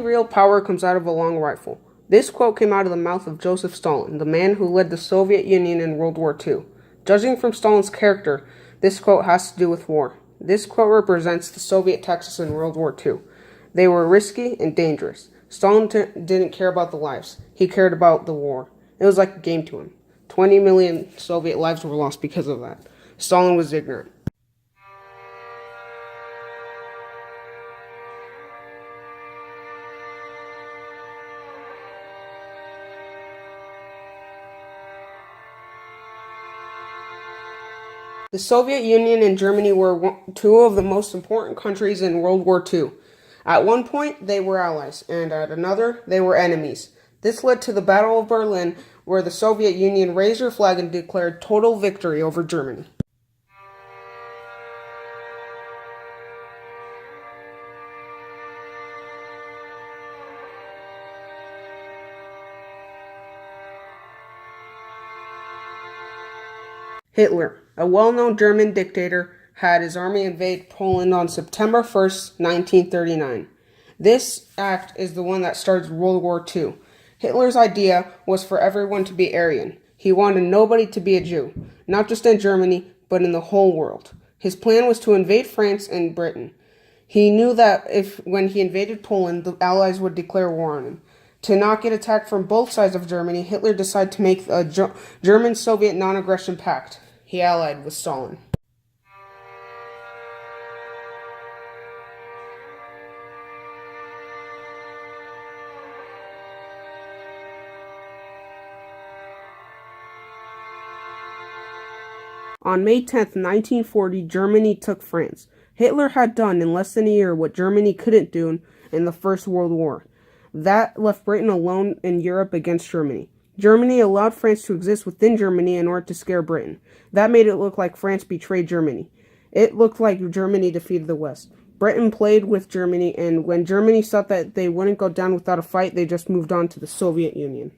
real power comes out of a long rifle. This quote came out of the mouth of Joseph Stalin, the man who led the Soviet Union in World War II. Judging from Stalin's character, this quote has to do with war. This quote represents the Soviet tactics in World War II. They were risky and dangerous. Stalin didn't care about the lives. He cared about the war. It was like a game to him. 20 million Soviet lives were lost because of that. Stalin was ignorant. The Soviet Union and Germany were two of the most important countries in World War II. At one point, they were allies, and at another, they were enemies. This led to the Battle of Berlin, where the Soviet Union raised their flag and declared total victory over Germany. Hitler, a well-known German dictator, had his army invade Poland on September 1st, 1939. This act is the one that starts World War II. Hitler's idea was for everyone to be Aryan. He wanted nobody to be a Jew, not just in Germany, but in the whole world. His plan was to invade France and Britain. He knew that when he invaded Poland, the Allies would declare war on him. To not get attacked from both sides of Germany, Hitler decided to make a German-Soviet non-aggression pact. He allied with Stalin. On May 10, 1940, Germany took France. Hitler had done in less than a year what Germany couldn't do in the First World War. That left Britain alone in Europe against Germany. Germany allowed France to exist within Germany in order to scare Britain. That made it look like France betrayed Germany. It looked like Germany defeated the West. Britain played with Germany, and when Germany thought that they wouldn't go down without a fight, they just moved on to the Soviet Union.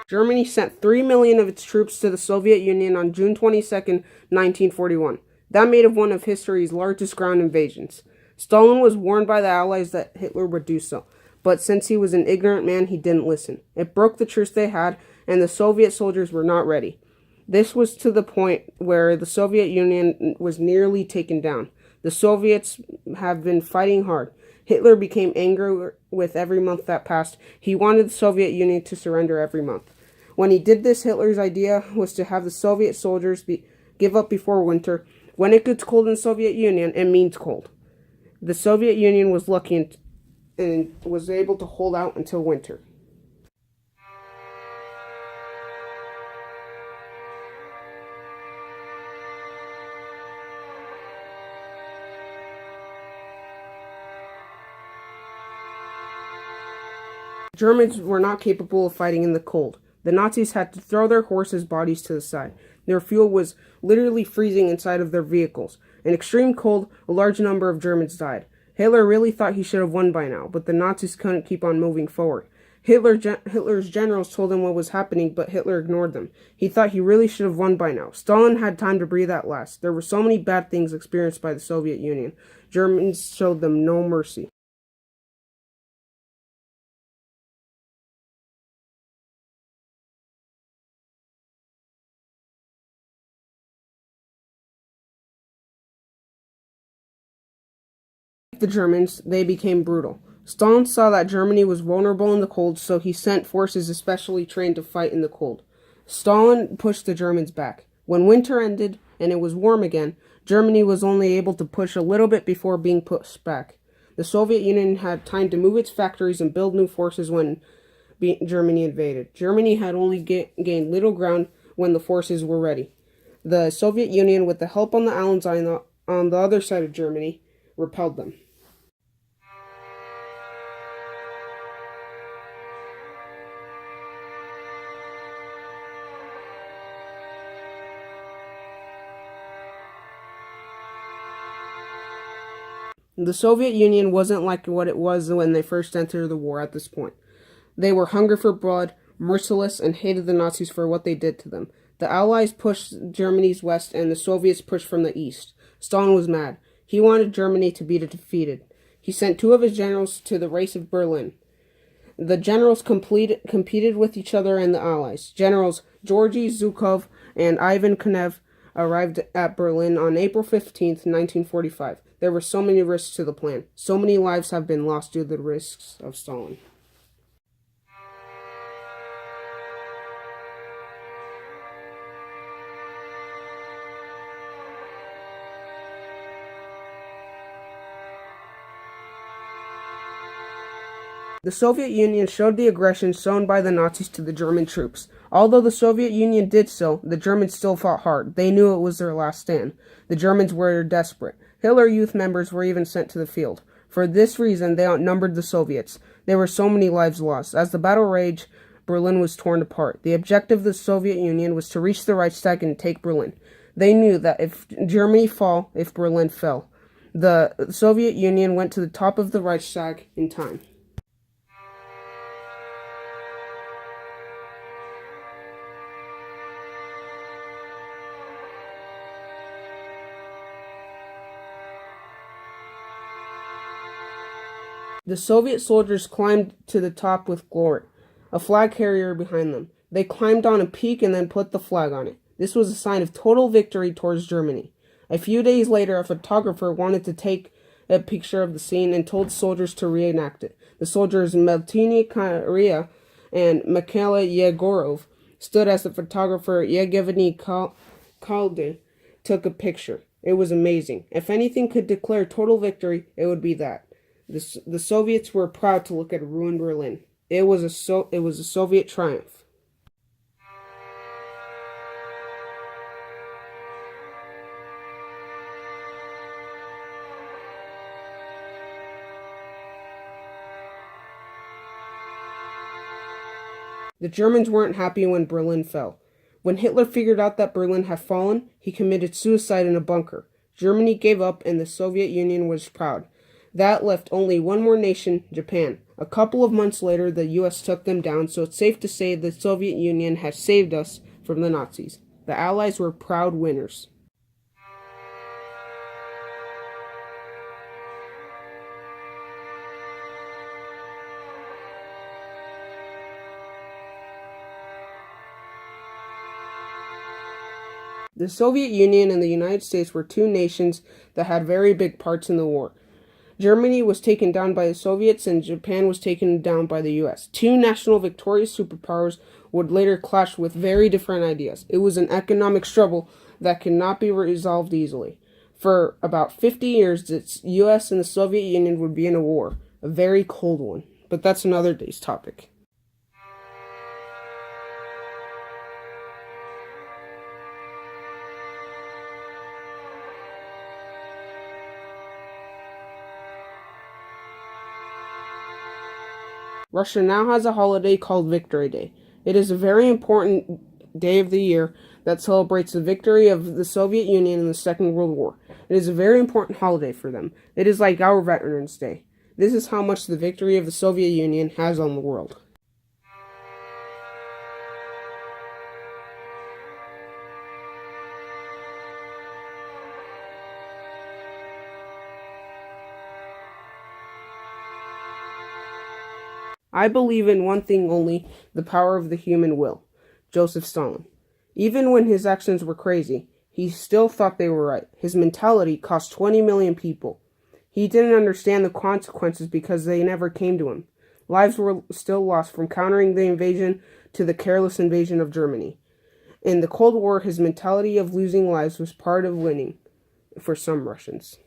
Germany sent 3 million of its troops to the Soviet Union on June 22, 1941. That made it one of history's largest ground invasions. Stalin was warned by the Allies that Hitler would do so, but since he was an ignorant man, he didn't listen. It broke the truce they had, and the Soviet soldiers were not ready. This was to the point where the Soviet Union was nearly taken down. The Soviets have been fighting hard. Hitler became angry with every month that passed. He wanted the Soviet Union to surrender every month. When he did this, Hitler's idea was to have the Soviet soldiers give up before winter. When it gets cold in the Soviet Union, it means cold. The Soviet Union was lucky and was able to hold out until winter. Germans were not capable of fighting in the cold. The Nazis had to throw their horses' bodies to the side. Their fuel was literally freezing inside of their vehicles. In extreme cold, a large number of Germans died. Hitler really thought he should have won by now, but the Nazis couldn't keep on moving forward. Hitler's generals told him what was happening, but Hitler ignored them. He thought he really should have won by now. Stalin had time to breathe at last. There were so many bad things experienced by the Soviet Union. Germans showed them no mercy. The Germans, they became brutal. Stalin saw that Germany was vulnerable in the cold, so he sent forces especially trained to fight in the cold. Stalin pushed the Germans back. When winter ended and it was warm again, Germany was only able to push a little bit before being pushed back. The Soviet Union had time to move its factories and build new forces when Germany invaded. Germany had only gained little ground when the forces were ready. The Soviet Union, with the help on the Allies on the other side of Germany, repelled them. The Soviet Union wasn't like what it was when they first entered the war at this point. They were hungry for blood, merciless, and hated the Nazis for what they did to them. The Allies pushed Germany's west, and the Soviets pushed from the east. Stalin was mad. He wanted Germany to be defeated. He sent two of his generals to the race of Berlin. The generals competed with each other and the Allies. Generals Georgy Zhukov and Ivan Konev arrived at Berlin on April 15th, 1945. There were so many risks to the plan. So many lives have been lost due to the risks of Stalin. The Soviet Union showed the aggression shown by the Nazis to the German troops. Although the Soviet Union did so, the Germans still fought hard. They knew it was their last stand. The Germans were desperate. Hitler Youth members were even sent to the field. For this reason, they outnumbered the Soviets. There were so many lives lost. As the battle raged, Berlin was torn apart. The objective of the Soviet Union was to reach the Reichstag and take Berlin. They knew that if Germany fell, if Berlin fell, the Soviet Union went to the top of the Reichstag in time. The Soviet soldiers climbed to the top with glory, a flag carrier behind them. They climbed on a peak and then put the flag on it. This was a sign of total victory towards Germany. A few days later, a photographer wanted to take a picture of the scene and told soldiers to reenact it. The soldiers Meltini Karia and Mikhail Yegorov stood as the photographer Yevgeny Kalde took a picture. It was amazing. If anything could declare total victory, it would be that. The Soviets were proud to look at a ruined Berlin. It was a Soviet triumph. The Germans weren't happy when Berlin fell. When Hitler figured out that Berlin had fallen, he committed suicide in a bunker. Germany gave up and the Soviet Union was proud. That left only one more nation, Japan. A couple of months later, the US took them down, so it's safe to say the Soviet Union has saved us from the Nazis. The Allies were proud winners. The Soviet Union and the United States were two nations that had very big parts in the war. Germany was taken down by the Soviets and Japan was taken down by the US. Two national victorious superpowers would later clash with very different ideas. It was an economic struggle that could not be resolved easily. For about 50 years, the US and the Soviet Union would be in a war, a very cold one. But that's another day's topic. Russia now has a holiday called Victory Day. It is a very important day of the year that celebrates the victory of the Soviet Union in the Second World War. It is a very important holiday for them. It is like our Veterans Day. This is how much the victory of the Soviet Union has on the world. I believe in one thing only, the power of the human will. Joseph Stalin. Even when his actions were crazy, he still thought they were right. His mentality cost 20 million people. He didn't understand the consequences because they never came to him. Lives were still lost from countering the invasion to the careless invasion of Germany. In the Cold War, his mentality of losing lives was part of winning for some Russians.